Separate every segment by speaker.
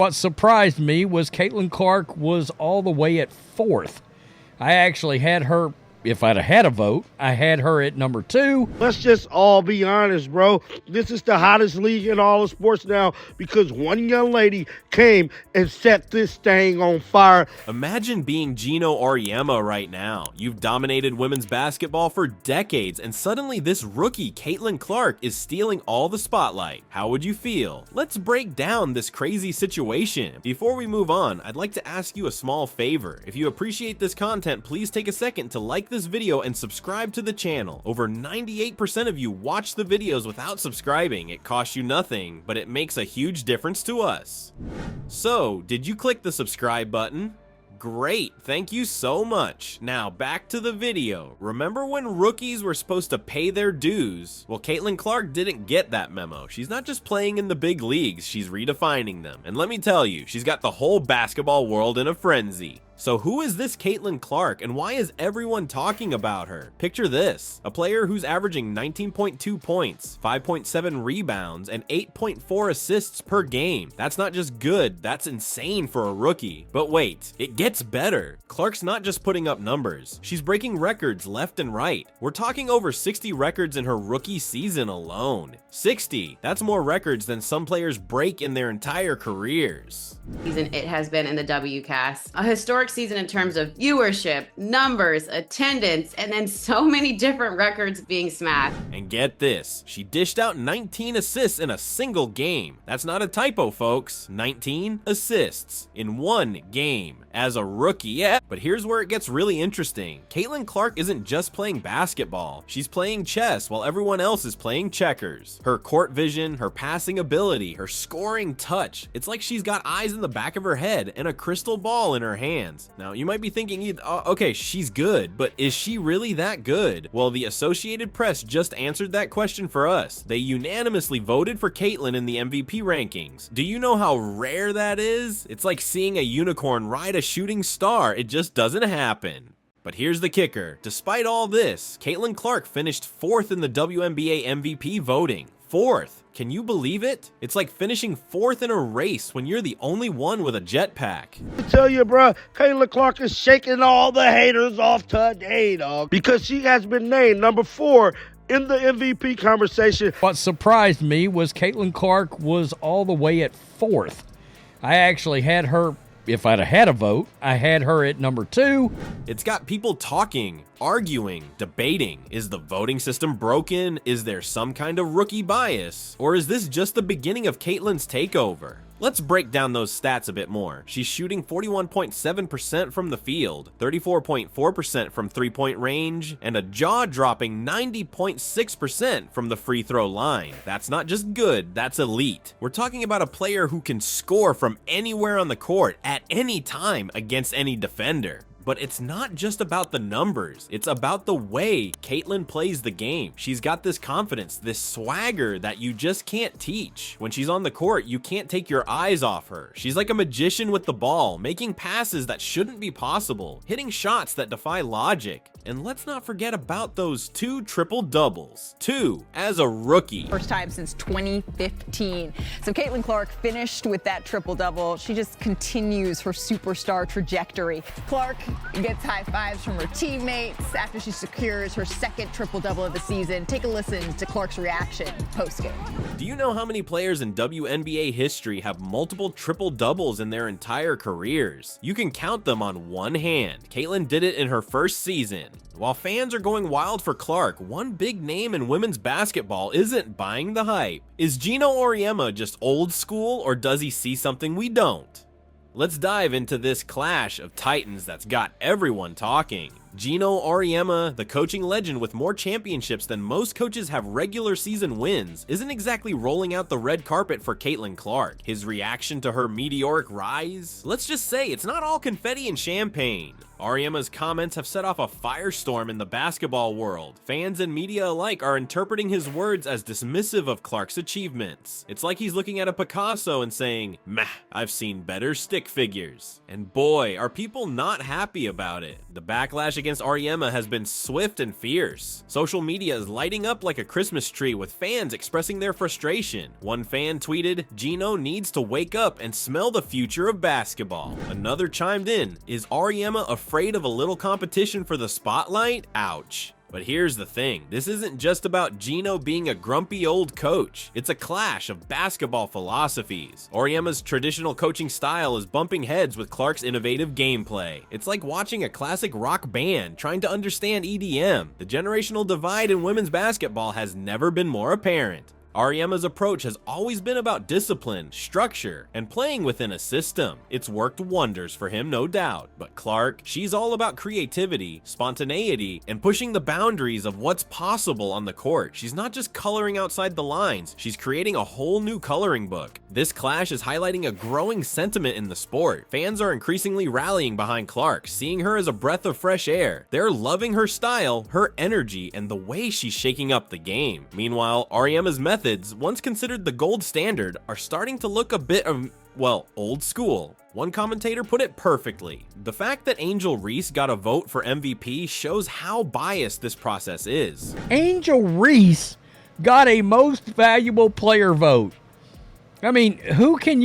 Speaker 1: What surprised me was Caitlin Clark was all the way at 4th. I actually had her, if I'd have had a vote, I had her at number 2.
Speaker 2: Let's just all be honest, bro. This is the hottest league in all of sports now because one young lady came and set this thing on fire.
Speaker 3: Imagine being Geno Auriemma right now. You've dominated women's basketball for decades, and suddenly this rookie, Caitlin Clark, is stealing all the spotlight. How would you feel? Let's break down this crazy situation. Before we move on, I'd like to ask you a small favor. If you appreciate this content, please take a second to like this video and subscribe to the channel. Over 98% of you watch the videos without subscribing. It costs you nothing, but it makes a huge difference to us. So, did you click the subscribe button? Great, thank you so much. Now back to the video. Remember when rookies were supposed to pay their dues? Well, Caitlin Clark didn't get that memo. She's not just playing in the big leagues, she's redefining them. And let me tell you, she's got the whole basketball world in a frenzy. So who is this Caitlin Clark and why is everyone talking about her? Picture this, a player who's averaging 19.2 points, 5.7 rebounds, and 8.4 assists per game. That's not just good, that's insane for a rookie. But wait, it gets better. Clark's not just putting up numbers, she's breaking records left and right. We're talking over 60 records in her rookie season alone. 60, that's more records than some players break in their entire careers.
Speaker 4: It has been in the WCAS. A historic season in terms of viewership, numbers, attendance, and then so many different records being smashed.
Speaker 3: And get this, she dished out 19 assists in a single game. That's not a typo, folks. 19 assists in one game as a rookie. Yeah, but here's where it gets really interesting. Caitlin Clark isn't just playing basketball. She's playing chess while everyone else is playing checkers. Her court vision, her passing ability, her scoring touch. It's like she's got eyes in the back of her head and a crystal ball in her hands. Now, you might be thinking, okay, she's good, but is she really that good? Well, the Associated Press just answered that question for us. They unanimously voted for Caitlin in the MVP rankings. Do you know how rare that is? It's like seeing a unicorn ride a shooting star. It just doesn't happen. But here's the kicker. Despite all this, Caitlin Clark finished 4th in the WNBA MVP voting. 4th. Can you believe it? It's like finishing 4th in a race when you're the only one with a jetpack.
Speaker 2: I tell you, bro, Caitlin Clark is shaking all the haters off today, dog, because she has been named number 4 in the MVP conversation.
Speaker 1: What surprised me was Caitlin Clark was all the way at 4th. I actually had her, if I'd have had a vote, I had her at number 2.
Speaker 3: It's got people talking, arguing, debating. Is the voting system broken? Is there some kind of rookie bias? Or is this just the beginning of Caitlin's takeover? Let's break down those stats a bit more. She's shooting 41.7% from the field, 34.4% from three-point range, and a jaw-dropping 90.6% from the free throw line. That's not just good, that's elite. We're talking about a player who can score from anywhere on the court at any time against any defender. But it's not just about the numbers, it's about the way Caitlin plays the game. She's got this confidence, this swagger that you just can't teach. When she's on the court, you can't take your eyes off her. She's like a magician with the ball, making passes that shouldn't be possible, hitting shots that defy logic. And let's not forget about those 2 triple doubles. 2 as a rookie.
Speaker 5: First time since 2015. So Caitlin Clark finished with that triple double. She just continues her superstar trajectory. Clark gets high fives from her teammates after she secures her 2nd triple double of the season. Take a listen to Clark's reaction post game.
Speaker 3: Do you know how many players in WNBA history have multiple triple doubles in their entire careers? You can count them on one hand. Caitlin did it in her first season. While fans are going wild for Clark, one big name in women's basketball isn't buying the hype. Is Geno Auriemma just old school, or does he see something we don't? Let's dive into this clash of titans that's got everyone talking. Geno Auriemma, the coaching legend with more championships than most coaches have regular season wins, isn't exactly rolling out the red carpet for Caitlin Clark. His reaction to her meteoric rise? Let's just say it's not all confetti and champagne. Auriemma's comments have set off a firestorm in the basketball world. Fans and media alike are interpreting his words as dismissive of Clark's achievements. It's like he's looking at a Picasso and saying, "Meh, I've seen better stick figures." And boy, are people not happy about it. The backlash against Auriemma has been swift and fierce. Social media is lighting up like a Christmas tree with fans expressing their frustration. One fan tweeted, "Geno needs to wake up and smell the future of basketball." Another chimed in, "Is Auriemma afraid of a little competition for the spotlight? Ouch." But here's the thing, this isn't just about Geno being a grumpy old coach. It's a clash of basketball philosophies. Auriemma's traditional coaching style is bumping heads with Clark's innovative gameplay. It's like watching a classic rock band trying to understand EDM. The generational divide in women's basketball has never been more apparent. Auriemma's approach has always been about discipline, structure, and playing within a system. It's worked wonders for him, no doubt. But Clark, she's all about creativity, spontaneity, and pushing the boundaries of what's possible on the court. She's not just coloring outside the lines, she's creating a whole new coloring book. This clash is highlighting a growing sentiment in the sport. Fans are increasingly rallying behind Clark, seeing her as a breath of fresh air. They're loving her style, her energy, and the way she's shaking up the game. Meanwhile, Auriemma's methods, once considered the gold standard, are starting to look a bit of, well, old school. One commentator put it perfectly. The fact that Angel Reese got a vote for MVP shows how biased this process is.
Speaker 1: Angel Reese got a most valuable player vote. I mean, who can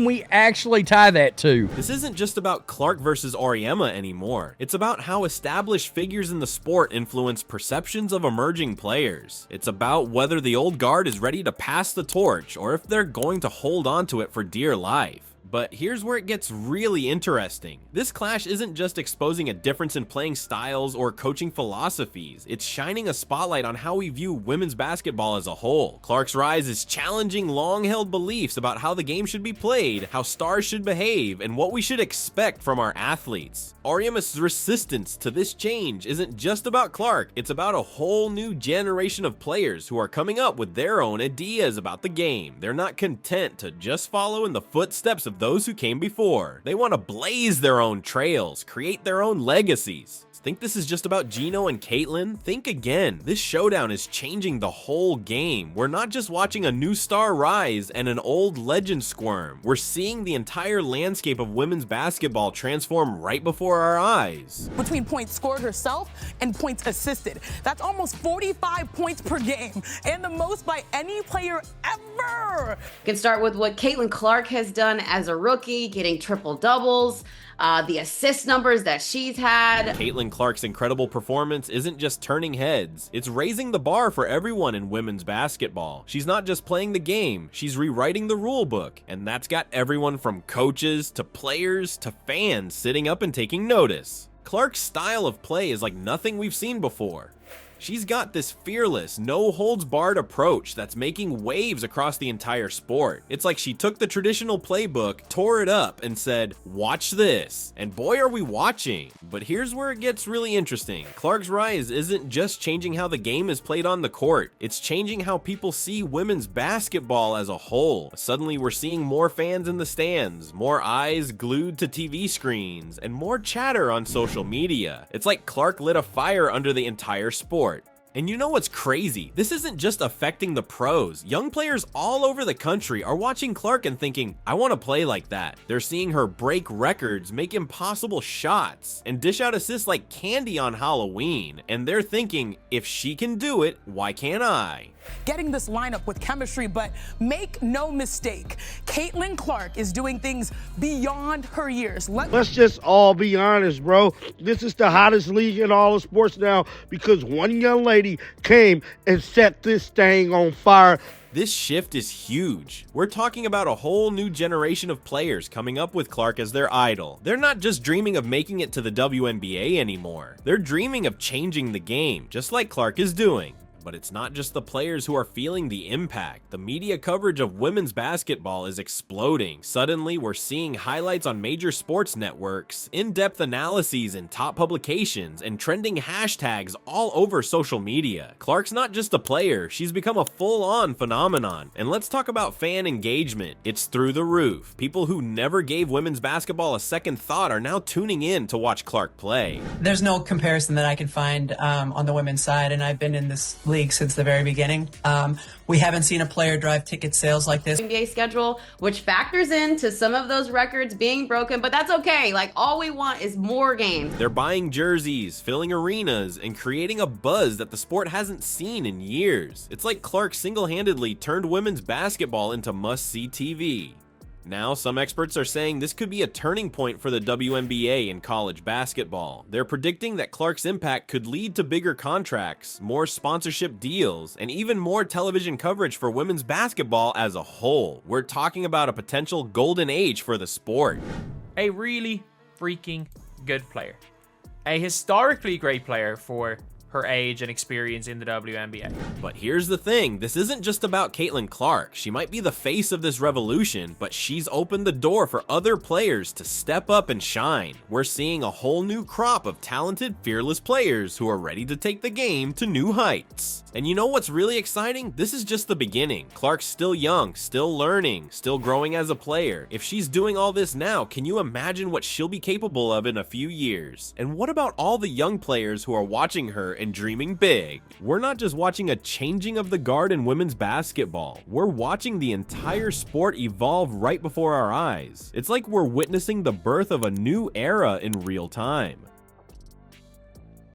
Speaker 1: we actually tie that to?
Speaker 3: This isn't just about Clark versus Auriemma anymore. It's about how established figures in the sport influence perceptions of emerging players. It's about whether the old guard is ready to pass the torch or if they're going to hold on to it for dear life. But here's where it gets really interesting. This clash isn't just exposing a difference in playing styles or coaching philosophies. It's shining a spotlight on how we view women's basketball as a whole. Clark's rise is challenging long-held beliefs about how the game should be played, how stars should behave, and what we should expect from our athletes. Auriemma's resistance to this change isn't just about Clark, it's about a whole new generation of players who are coming up with their own ideas about the game. They're not content to just follow in the footsteps of those who came before. They want to blaze their own trails, create their own legacies. Think this is just about Geno and Caitlin? Think again. This showdown is changing the whole game. We're not just watching a new star rise and an old legend squirm. We're seeing the entire landscape of women's basketball transform right before our eyes.
Speaker 6: Between points scored herself and points assisted. That's almost 45 points per game, and the most by any player ever.
Speaker 4: We can start with what Caitlin Clark has done as a rookie, getting triple doubles. The assist numbers that she's had.
Speaker 3: Caitlin Clark's incredible performance isn't just turning heads, it's raising the bar for everyone in women's basketball. She's not just playing the game, she's rewriting the rule book, and that's got everyone from coaches to players to fans sitting up and taking notice. Clark's style of play is like nothing we've seen before. She's got this fearless, no-holds-barred approach that's making waves across the entire sport. It's like she took the traditional playbook, tore it up, and said, "Watch this." And boy, are we watching. But here's where it gets really interesting. Clark's rise isn't just changing how the game is played on the court. It's changing how people see women's basketball as a whole. Suddenly, we're seeing more fans in the stands, more eyes glued to TV screens, and more chatter on social media. It's like Clark lit a fire under the entire sport. And you know what's crazy? This isn't just affecting the pros. Young players all over the country are watching Clark and thinking, "I want to play like that." They're seeing her break records, make impossible shots, and dish out assists like candy on Halloween. And they're thinking, if she can do it, why can't I?
Speaker 6: Getting this lineup with chemistry, but make no mistake, Caitlin Clark is doing things beyond her years.
Speaker 2: Let's just all be honest, bro. This is the hottest league in all of sports now because one young lady came and set this thing on fire.
Speaker 3: This shift is huge. We're talking about a whole new generation of players coming up with Clark as their idol. They're not just dreaming of making it to the WNBA anymore. They're dreaming of changing the game, just like Clark is doing. But it's not just the players who are feeling the impact. The media coverage of women's basketball is exploding. Suddenly, we're seeing highlights on major sports networks, in-depth analyses in top publications, and trending hashtags all over social media. Clark's not just a player, she's become a full-on phenomenon. And let's talk about fan engagement. It's through the roof. People who never gave women's basketball a second thought are now tuning in to watch Clark play.
Speaker 7: There's no comparison that I can find on the women's side, and I've been in this league since the very beginning. We haven't seen a player drive ticket sales like this.
Speaker 4: NBA schedule, which factors into some of those records being broken, but that's okay. Like, all we want is more games.
Speaker 3: They're buying jerseys, filling arenas, and creating a buzz that the sport hasn't seen in years. It's like Clark single-handedly turned women's basketball into must-see TV. Now, some experts are saying this could be a turning point for the WNBA in college basketball. They're predicting that Clark's impact could lead to bigger contracts, more sponsorship deals, and even more television coverage for women's basketball as a whole. We're talking about a potential golden age for the sport.
Speaker 8: A really freaking good player. A historically great player for her age and experience in the WNBA.
Speaker 3: But here's the thing, this isn't just about Caitlin Clark. She might be the face of this revolution, but she's opened the door for other players to step up and shine. We're seeing a whole new crop of talented, fearless players who are ready to take the game to new heights. And you know what's really exciting? This is just the beginning. Clark's still young, still learning, still growing as a player. If she's doing all this now, can you imagine what she'll be capable of in a few years? And what about all the young players who are watching her and dreaming big? We're not just watching a changing of the guard in women's basketball. We're watching the entire sport evolve right before our eyes. It's like we're witnessing the birth of a new era in real time.